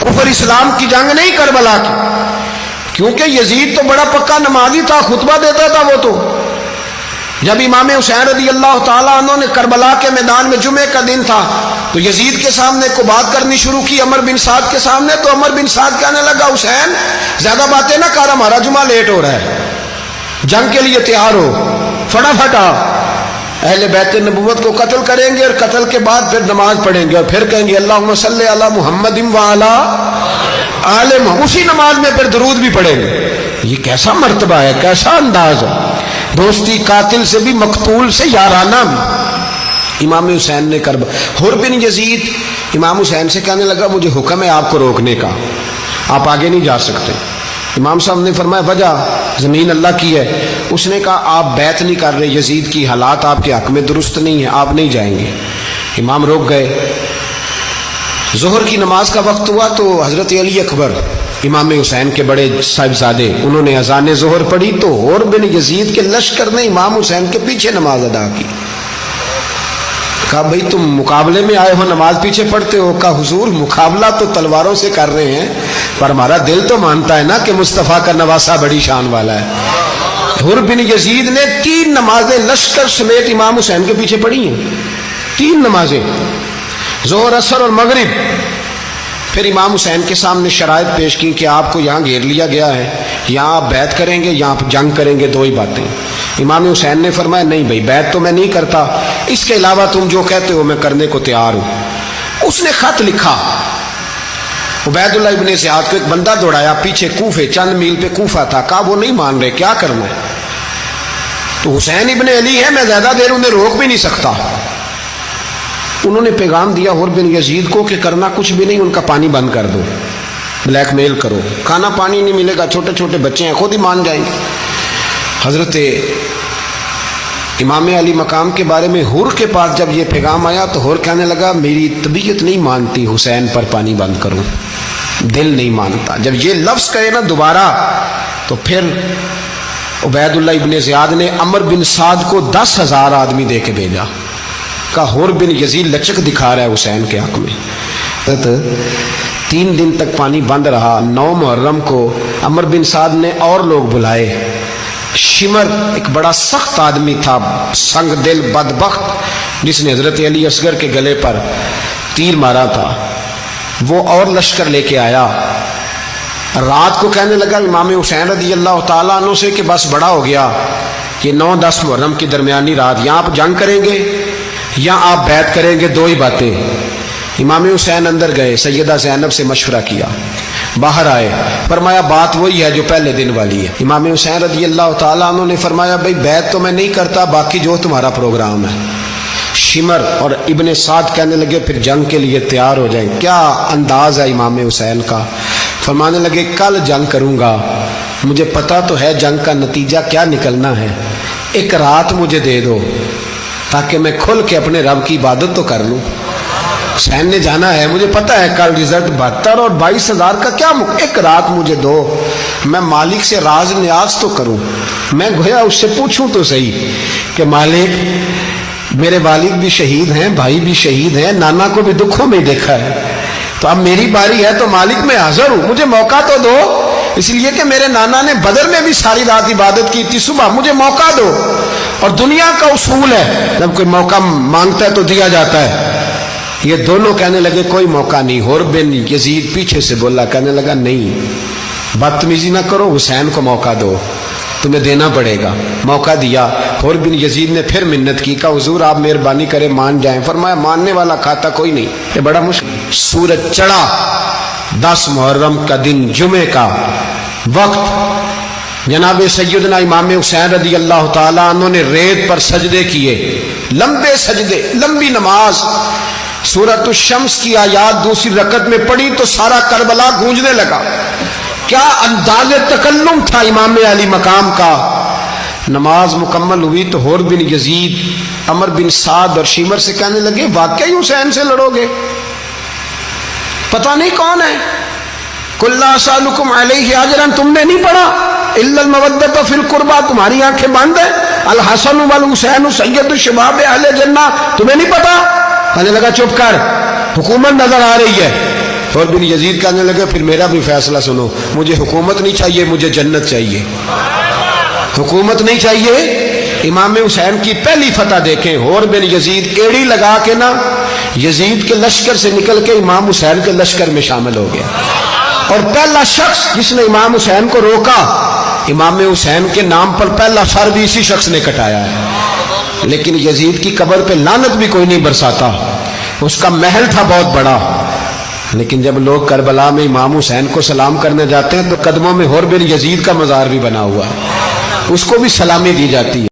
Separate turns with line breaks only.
کفر اسلام کی جنگ نہیں کربلا کی، کیونکہ یزید تو بڑا پکا نمازی تھا، خطبہ دیتا تھا وہ تو۔ جب امام حسین رضی اللہ تعالیٰ عنہ نے کربلا کے میدان میں جمعے کا دن تھا تو یزید کے سامنے کو بات کرنی شروع کی، عمر بن سعد کے سامنے، تو عمر بن سعد کہنے لگا حسین زیادہ باتیں نہ کر، ہمارا جمعہ لیٹ ہو رہا ہے، جنگ کے لیے تیار ہو، فٹافٹ آ، اہل بیت نبوت کو قتل کریں گے اور قتل کے بعد پھر نماز پڑھیں گے اور پھر کہیں گے اللہم صلی علی محمد وعلی آل محمد، اسی نماز میں پھر درود بھی پڑھیں گے۔ یہ کیسا مرتبہ ہے، کیسا انداز ہے، دوستی قاتل سے بھی مقتول سے یارانہ بھی۔ امام حسین نے حر بن یزید امام حسین سے کہنے لگا مجھے حکم ہے آپ کو روکنے کا، آپ آگے نہیں جا سکتے۔ امام صاحب نے فرمایا وجہ زمین اللہ کی ہے۔ اس نے کہا آپ بیعت نہیں کر رہے، یزید کی حالات آپ کے حق میں درست نہیں ہیں، آپ نہیں جائیں گے۔ امام روک گئے۔ ظہر کی نماز کا وقت ہوا تو حضرت علی اکبر امام حسین کے بڑے صاحبزادے انہوں نے اذان ظہر پڑھی تو حر بن یزید کے لشکر نے امام حسین کے پیچھے نماز ادا کی۔ کہا بھئی تم مقابلے میں آئے ہو، نماز پیچھے پڑھتے ہو؟ کہا حضور مقابلہ تو تلواروں سے کر رہے ہیں پر ہمارا دل تو مانتا ہے نا کہ مصطفیٰ کا نواسہ بڑی شان والا ہے۔ حر بن یزید نے 3 نمازیں لشکر سمیت امام حسین کے پیچھے پڑھی ہیں، 3 نمازیں، ظہر اثر اور مغرب۔ پھر امام حسین کے سامنے شرائط پیش کی کہ آپ کو یہاں گھیر لیا گیا ہے، یہاں آپ بیعت کریں گے، یہاں آپ جنگ کریں گے، 2 ہی باتیں۔ امام حسین نے فرمایا نہیں بھائی بیعت تو میں نہیں کرتا، اس کے علاوہ تم جو کہتے ہو میں کرنے کو تیار ہوں۔ اس نے خط لکھا، عبید اللہ ابن زیاد کو ایک بندہ دوڑایا پیچھے، کوفے چند میل پہ کوفہ تھا، کہا وہ نہیں مان رہے، کیا کرنا ہے؟ تو حسین ابن علی ہے، میں زیادہ دیر انہیں روک بھی نہیں سکتا۔ انہوں نے پیغام دیا حر بن یزید کو کہ کرنا کچھ بھی نہیں، ان کا پانی بند کر دو، بلیک میل کرو، کھانا پانی نہیں ملے گا، چھوٹے چھوٹے بچے ہیں، خود ہی مان جائیں گے۔ حضرت امام علی مقام کے بارے میں حر کے پاس جب یہ پیغام آیا تو حر کہنے لگا میری طبیعت نہیں مانتی حسین پر پانی بند کروں، دل نہیں مانتا۔ جب یہ لفظ کہے نا دوبارہ تو پھر عبید اللہ ابن زیاد نے عمر بن سعد کو 10,000 آدمی دے کے بھیجا، کہا حر بن یزید لچک دکھا رہا ہے حسین کے حق میں۔ 3 دن تک پانی بند رہا۔ 9 محرم کو عمر بن سعد نے اور لوگ بلائے۔ شمر ایک بڑا سخت آدمی تھا، سنگ دل بدبخت، جس نے حضرت علی اصغر کے گلے پر تیر مارا تھا، وہ اور لشکر لے کے آیا۔ رات کو کہنے لگا امام حسین رضی اللہ تعالیٰ عنہ سے کہ بس بڑا ہو گیا، یہ 9-10 محرم کی درمیانی رات، یہاں آپ جنگ کریں گے یا آپ بیعت کریں گے، 2 ہی باتیں۔ امام حسین اندر گئے، سیدہ زینب سے مشورہ کیا، باہر آئے، فرمایا بات وہی ہے جو پہلے دن والی ہے۔ امام حسین رضی اللہ تعالیٰ عنہ نے فرمایا بھائی بیعت تو میں نہیں کرتا، باقی جو تمہارا پروگرام ہے۔ شمر اور ابن سعد کہنے لگے پھر جنگ کے لیے تیار ہو جائیں۔ کیا انداز ہے امام حسین کا، فرمانے لگے کل جنگ کروں گا، مجھے پتا تو ہے جنگ کا نتیجہ کیا نکلنا ہے، ایک رات مجھے دے دو تاکہ میں کھل کے اپنے رب کی عبادت تو کر لوں۔ حسین نے جانا ہے، مجھے پتا ہے کل رزلٹ 72 اور 22,000 کا کیا ایک رات مجھے دو، میں مالک سے راز نیاز تو کروں، میں گویا اس سے پوچھوں تو صحیح کہ مالک میرے والد بھی شہید ہیں، بھائی بھی شہید ہیں، نانا کو بھی دکھوں میں دیکھا ہے، تو اب میری باری ہے تو مالک میں حاضر ہوں، مجھے موقع تو دو، اس لیے کہ میرے نانا نے بدر میں بھی ساری رات عبادت کی تھی، صبح مجھے موقع دو۔ اور دنیا کا اصول ہے جب کوئی موقع مانگتا ہے تو دیا جاتا ہے۔ یہ دونوں کہنے لگے کوئی موقع نہیں۔ حر بن یزید پیچھے سے بولا، کہنے لگا نہیں بدتمیزی نہ کرو، حسین کو موقع دو، تمہیں دینا پڑے گا۔ موقع دیا۔ حر بن یزید نے پھر منت کی، کہا حضور آپ مہربانی کریں مان جائیں۔ فرمایا ماننے والا کھاتا کوئی نہیں، یہ بڑا مشکل۔ سورج چڑھا، 10 محرم کا دن، جمعے کا وقت، جناب سیدنا امام حسین رضی اللہ تعالیٰ عنہ نے ریت پر سجدے کیے، لمبے سجدے، لمبی نماز۔ سورۃ الشمس کی آیات دوسری رکعت میں پڑھی تو سارا کربلا گونجنے لگا۔ کیا انداز تکلم تھا امام علی مقام کا۔ نماز مکمل ہوئی تو حر بن یزید، عمر بن سعد اور شمر سے کہنے لگے واقعی حسین سے لڑو گے؟ پتہ نہیں کون ہے۔ قل لا اسألکم علیہ اجرا، تم نے نہیں پڑھا؟ الا المودۃ فی القربى، تمہاری آنکھیں بند ہیں۔ الحسن والحسین سید الشباب اہل جنہ، تمہیں نہیں پتا؟ کہنے لگا چپ کر، حکومت نظر آ رہی ہے۔ اور بن یزید کہنے لگے پھر میرا بھی فیصلہ سنو، مجھے حکومت نہیں چاہیے، مجھے جنت چاہیے۔ حکومت نہیں چاہیے۔ امام حسین کی پہلی فتح دیکھیں، اور بن یزید ایڑی لگا کے نا یزید کے لشکر سے نکل کے امام حسین کے لشکر میں شامل ہو گیا، اور پہلا شخص جس نے امام حسین کو روکا، امام حسین کے نام پر پہلا سر بھی اسی شخص نے کٹایا ہے۔ لیکن یزید کی قبر پہ لعنت بھی کوئی نہیں برساتا، اس کا محل تھا بہت بڑا، لیکن جب لوگ کربلا میں امام حسین کو سلام کرنے جاتے ہیں تو قدموں میں اور بن یزید کا مزار بھی بنا ہوا ہے، اس کو بھی سلامی دی جاتی ہے۔